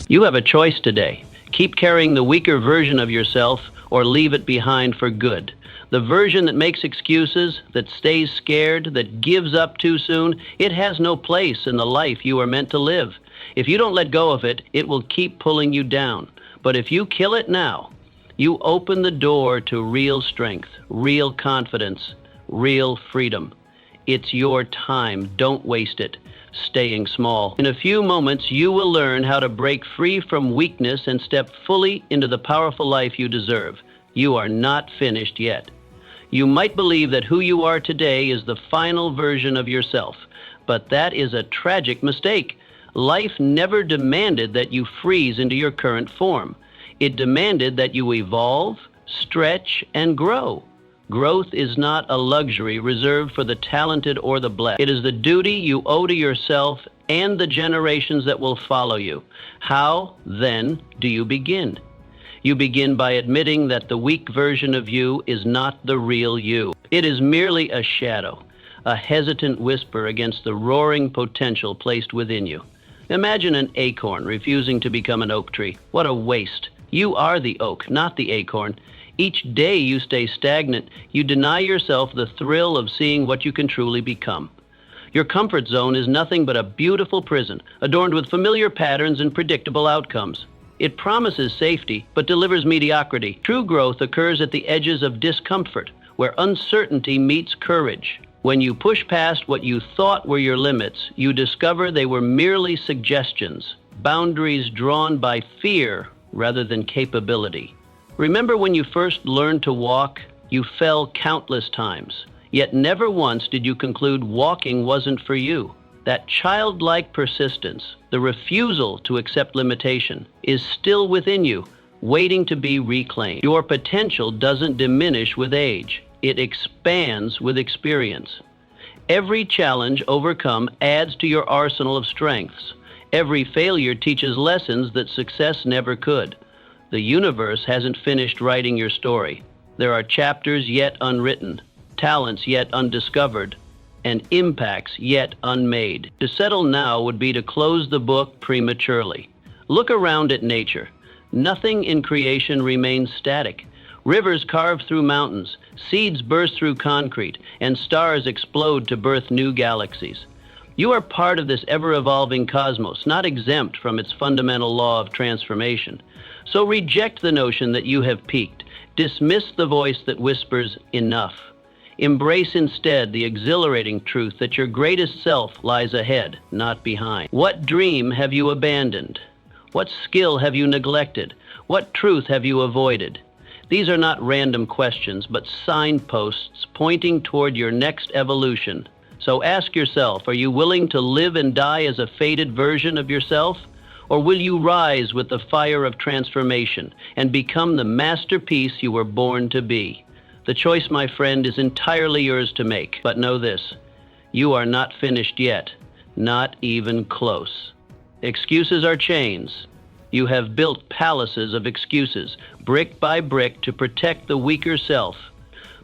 You have a choice today. Keep carrying the weaker version of yourself or leave it behind for good. The version that makes excuses, that stays scared, that gives up too soon, it has no place in the life you are meant to live. If you don't let go of it, it will keep pulling you down. But if you kill it now, you open the door to real strength, real confidence, real freedom. It's your time. Don't waste it staying small. In a few moments, you will learn how to break free from weakness and step fully into the powerful life you deserve. You are not finished yet. You might believe that who you are today is the final version of yourself, but that is a tragic mistake. Life never demanded that you freeze into your current form. It demanded that you evolve, stretch, and grow. Growth is not a luxury reserved for the talented or the blessed. It is the duty you owe to yourself and the generations that will follow you. How, then, do you begin? You begin by admitting that the weak version of you is not the real you. It is merely a shadow, a hesitant whisper against the roaring potential placed within you. Imagine an acorn refusing to become an oak tree. What a waste. You are the oak, not the acorn. Each day you stay stagnant, you deny yourself the thrill of seeing what you can truly become. Your comfort zone is nothing but a beautiful prison, adorned with familiar patterns and predictable outcomes. It promises safety, but delivers mediocrity. True growth occurs at the edges of discomfort, where uncertainty meets courage. When you push past what you thought were your limits, you discover they were merely suggestions, boundaries drawn by fear rather than capability. Remember when you first learned to walk? You fell countless times, yet never once did you conclude walking wasn't for you. That childlike persistence, the refusal to accept limitation, is still within you, waiting to be reclaimed. Your potential doesn't diminish with age. It expands with experience. Every challenge overcome adds to your arsenal of strengths. Every failure teaches lessons that success never could. The universe hasn't finished writing your story. There are chapters yet unwritten, talents yet undiscovered, and impacts yet unmade. To settle now would be to close the book prematurely. Look around at nature. Nothing in creation remains static. Rivers carve through mountains, seeds burst through concrete, and stars explode to birth new galaxies. You are part of this ever-evolving cosmos, not exempt from its fundamental law of transformation. So reject the notion that you have peaked. Dismiss the voice that whispers, enough. Embrace instead the exhilarating truth that your greatest self lies ahead, not behind. What dream have you abandoned? What skill have you neglected? What truth have you avoided? These are not random questions, but signposts pointing toward your next evolution. So ask yourself, are you willing to live and die as a faded version of yourself? Or will you rise with the fire of transformation and become the masterpiece you were born to be? The choice, my friend, is entirely yours to make. But know this, you are not finished yet, not even close. Excuses are chains. You have built palaces of excuses, brick by brick, to protect the weaker self.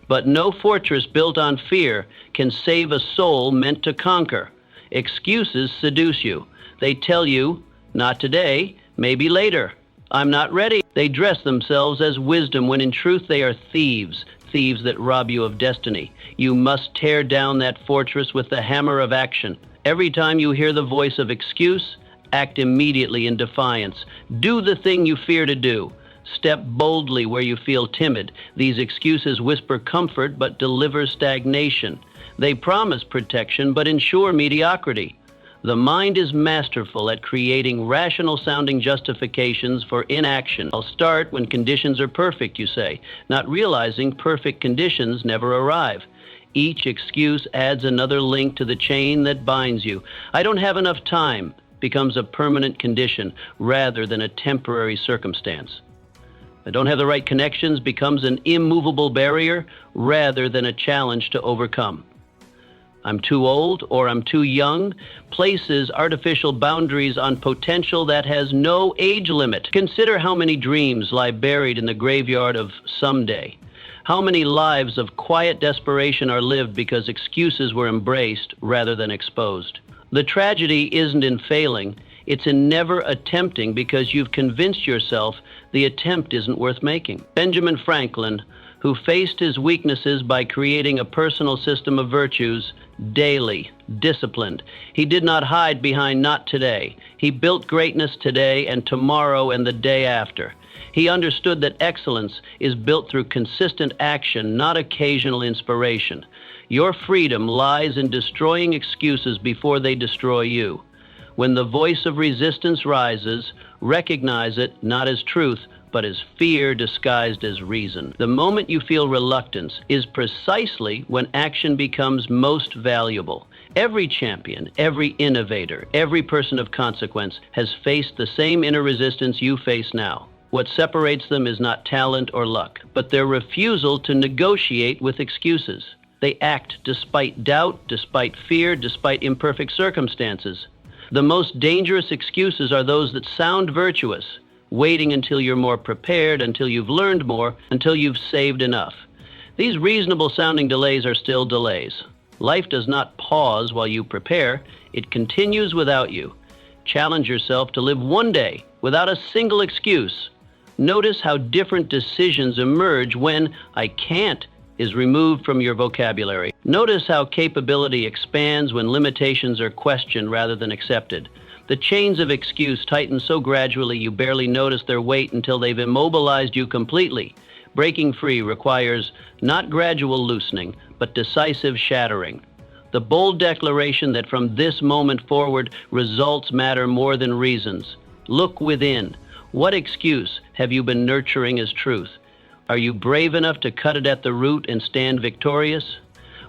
But no fortress built on fear can save a soul meant to conquer. Excuses seduce you. They tell you, not today, maybe later. I'm not ready. They dress themselves as wisdom when in truth they are thieves, thieves that rob you of destiny. You must tear down that fortress with the hammer of action. Every time you hear the voice of excuse, act immediately in defiance. Do the thing you fear to do. Step boldly where you feel timid. These excuses whisper comfort but deliver stagnation. They promise protection but ensure mediocrity. The mind is masterful at creating rational-sounding justifications for inaction. I'll start when conditions are perfect, you say, not realizing perfect conditions never arrive. Each excuse adds another link to the chain that binds you. I don't have enough time becomes a permanent condition rather than a temporary circumstance. I don't have the right connections becomes an immovable barrier rather than a challenge to overcome. I'm too old or I'm too young places artificial boundaries on potential that has no age limit. Consider how many dreams lie buried in the graveyard of someday. How many lives of quiet desperation are lived because excuses were embraced rather than exposed. The tragedy isn't in failing, It's in never attempting because you've convinced yourself the attempt isn't worth making. Benjamin Franklin, who faced his weaknesses by creating a personal system of virtues, daily, disciplined. He did not hide behind "not today." He built greatness today and tomorrow and the day after. He understood that excellence is built through consistent action, not occasional inspiration. Your freedom lies in destroying excuses before they destroy you. When the voice of resistance rises, recognize it not as truth, but as fear disguised as reason. The moment you feel reluctance is precisely when action becomes most valuable. Every champion, every innovator, every person of consequence has faced the same inner resistance you face now. What separates them is not talent or luck, but their refusal to negotiate with excuses. They act despite doubt, despite fear, despite imperfect circumstances. The most dangerous excuses are those that sound virtuous, waiting until you're more prepared, until you've learned more, until you've saved enough. These reasonable sounding delays are still delays. Life does not pause while you prepare. It continues without you. Challenge yourself to live one day without a single excuse. Notice how different decisions emerge when "I can't" is removed from your vocabulary. Notice how capability expands when limitations are questioned rather than accepted. The chains of excuse tighten so gradually you barely notice their weight until they've immobilized you completely. Breaking free requires not gradual loosening, but decisive shattering. The bold declaration that from this moment forward, results matter more than reasons. Look within. What excuse have you been nurturing as truth? Are you brave enough to cut it at the root and stand victorious?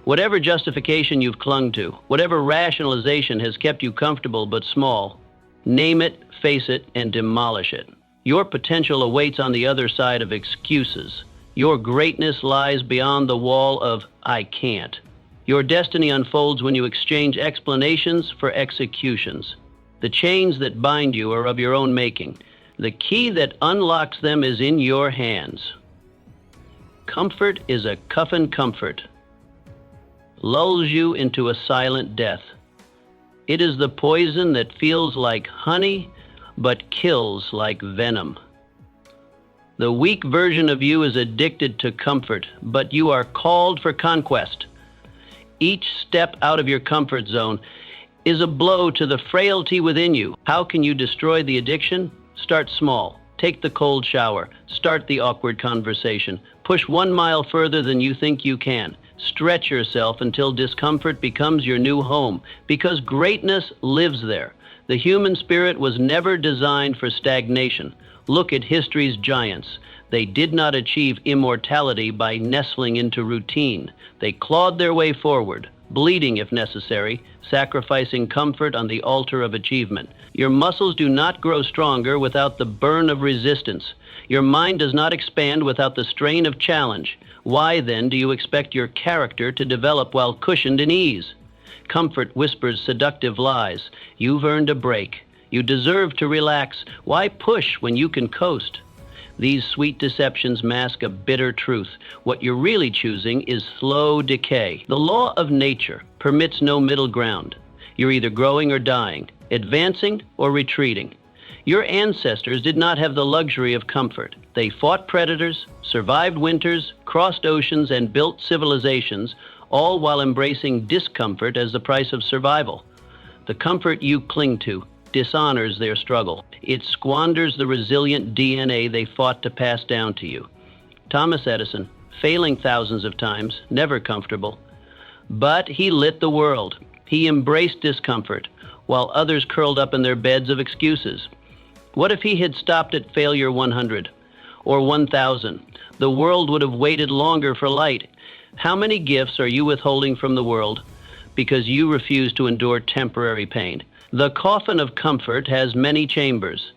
Whatever justification you've clung to, whatever rationalization has kept you comfortable but small, name it, face it, and demolish it. Your potential awaits on the other side of excuses. Your greatness lies beyond the wall of "I can't." Your destiny unfolds when you exchange explanations for executions. The chains that bind you are of your own making. The key that unlocks them is in your hands. Comfort is a coffin comfort. Lulls you into a silent death. It is the poison that feels like honey, but kills like venom. The weak version of you is addicted to comfort, but you are called for conquest. Each step out of your comfort zone is a blow to the frailty within you. How can you destroy the addiction? Start small. Take the cold shower. Start the awkward conversation. Push 1 mile further than you think you can. Stretch yourself until discomfort becomes your new home, because greatness lives there. The human spirit was never designed for stagnation. Look at history's giants. They did not achieve immortality by nestling into routine. They clawed their way forward, bleeding if necessary, sacrificing comfort on the altar of achievement. Your muscles do not grow stronger without the burn of resistance. Your mind does not expand without the strain of challenge. Why, then, do you expect your character to develop while cushioned in ease? Comfort whispers seductive lies. You've earned a break. You deserve to relax. Why push when you can coast? These sweet deceptions mask a bitter truth. What you're really choosing is slow decay. The law of nature permits no middle ground. You're either growing or dying, advancing or retreating. Your ancestors did not have the luxury of comfort. They fought predators, survived winters, crossed oceans, and built civilizations, all while embracing discomfort as the price of survival. The comfort you cling to dishonors their struggle. It squanders the resilient DNA they fought to pass down to you. Thomas Edison, failing thousands of times, never comfortable. But he lit the world. He embraced discomfort, while others curled up in their beds of excuses. What if he had stopped at failure 100 or 1,000? The world would have waited longer for light. How many gifts are you withholding from the world because you refuse to endure temporary pain? The coffin of comfort has many chambers.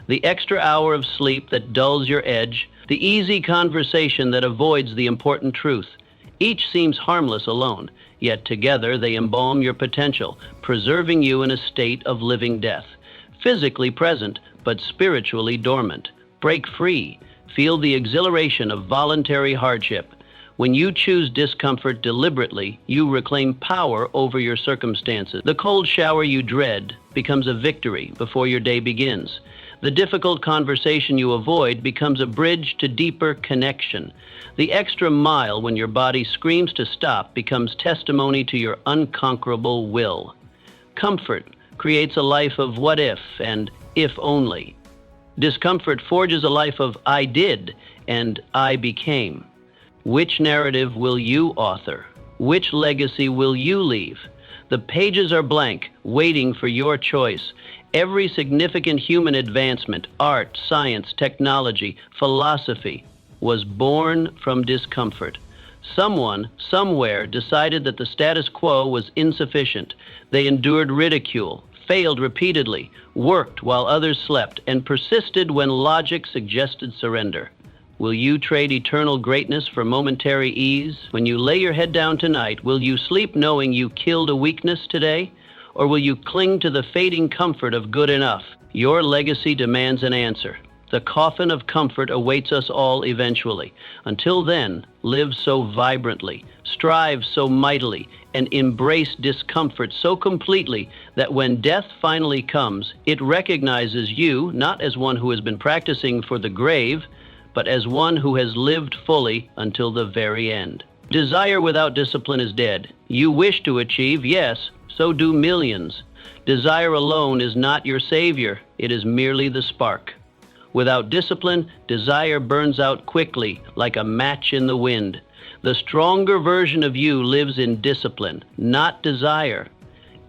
The extra hour of sleep that dulls your edge, the easy conversation that avoids the important truth. Each seems harmless alone, yet together they embalm your potential, preserving you in a state of living death. Physically present, but spiritually dormant. Break free. Feel the exhilaration of voluntary hardship. When you choose discomfort deliberately, you reclaim power over your circumstances. The cold shower you dread becomes a victory before your day begins. The difficult conversation you avoid becomes a bridge to deeper connection. The extra mile when your body screams to stop becomes testimony to your unconquerable will. Comfort creates a life of what if and if only. Discomfort forges a life of I did and I became. Which narrative will you author? Which legacy will you leave? The pages are blank, waiting for your choice. Every significant human advancement, art, science, technology, philosophy, was born from discomfort. Someone, somewhere, decided that the status quo was insufficient. They endured ridicule, failed repeatedly, worked while others slept, and persisted when logic suggested surrender. Will you trade eternal greatness for momentary ease? When you lay your head down tonight, will you sleep knowing you killed a weakness today? Or will you cling to the fading comfort of good enough? Your legacy demands an answer. The coffin of comfort awaits us all eventually. Until then, live so vibrantly, strive so mightily, and embrace discomfort so completely that when death finally comes, it recognizes you not as one who has been practicing for the grave, but as one who has lived fully until the very end. Desire without discipline is dead. You wish to achieve, yes, so do millions. Desire alone is not your savior, it is merely the spark. Without discipline, desire burns out quickly, like a match in the wind. The stronger version of you lives in discipline, not desire.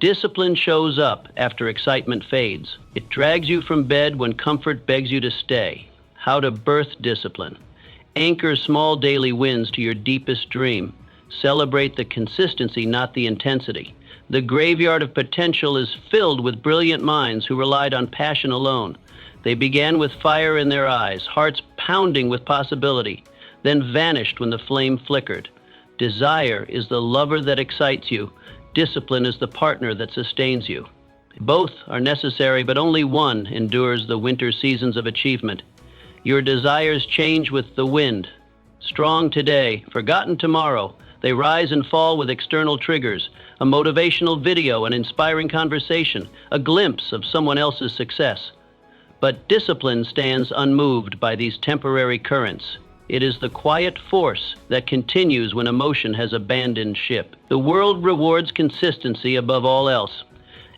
Discipline shows up after excitement fades. It drags you from bed when comfort begs you to stay. How to birth discipline. Anchor small daily wins to your deepest dream. Celebrate the consistency, not the intensity. The graveyard of potential is filled with brilliant minds who relied on passion alone. They began with fire in their eyes, hearts pounding with possibility, then vanished when the flame flickered. Desire is the lover that excites you. Discipline is the partner that sustains you. Both are necessary, but only one endures the winter seasons of achievement. Your desires change with the wind. Strong today, forgotten tomorrow. They rise and fall with external triggers, a motivational video, an inspiring conversation, a glimpse of someone else's success. But discipline stands unmoved by these temporary currents. It is the quiet force that continues when emotion has abandoned ship. The world rewards consistency above all else.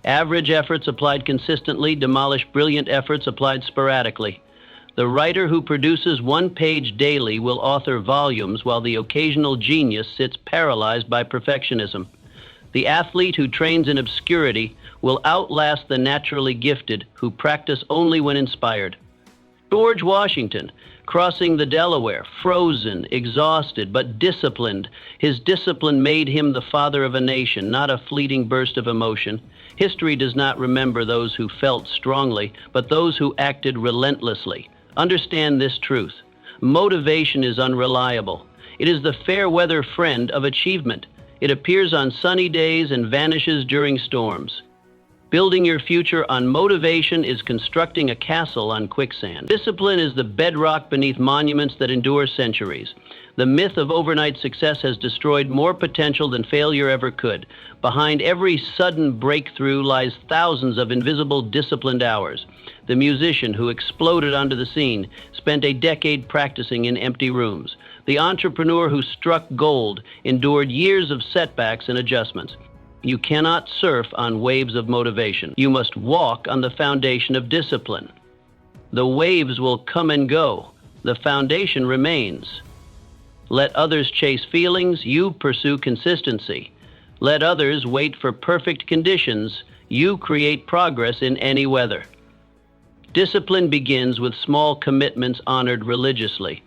Average efforts applied consistently demolish brilliant efforts applied sporadically. The writer who produces one page daily will author volumes, while the occasional genius sits paralyzed by perfectionism. The athlete who trains in obscurity will outlast the naturally gifted who practice only when inspired. George Washington, crossing the Delaware, frozen, exhausted, but disciplined. His discipline made him the father of a nation, not a fleeting burst of emotion. History does not remember those who felt strongly, but those who acted relentlessly. Understand this truth. Motivation is unreliable. It is the fair weather friend of achievement. It appears on sunny days and vanishes during storms. Building your future on motivation is constructing a castle on quicksand. Discipline is the bedrock beneath monuments that endure centuries. The myth of overnight success has destroyed more potential than failure ever could. Behind every sudden breakthrough lies thousands of invisible disciplined hours. The musician who exploded onto the scene spent a decade practicing in empty rooms. The entrepreneur who struck gold endured years of setbacks and adjustments. You cannot surf on waves of motivation. You must walk on the foundation of discipline. The waves will come and go. The foundation remains. Let others chase feelings. You pursue consistency. Let others wait for perfect conditions. You create progress in any weather. Discipline begins with small commitments honored religiously.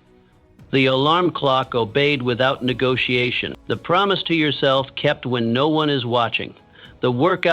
The alarm clock obeyed without negotiation. The promise to yourself kept when no one is watching. The workout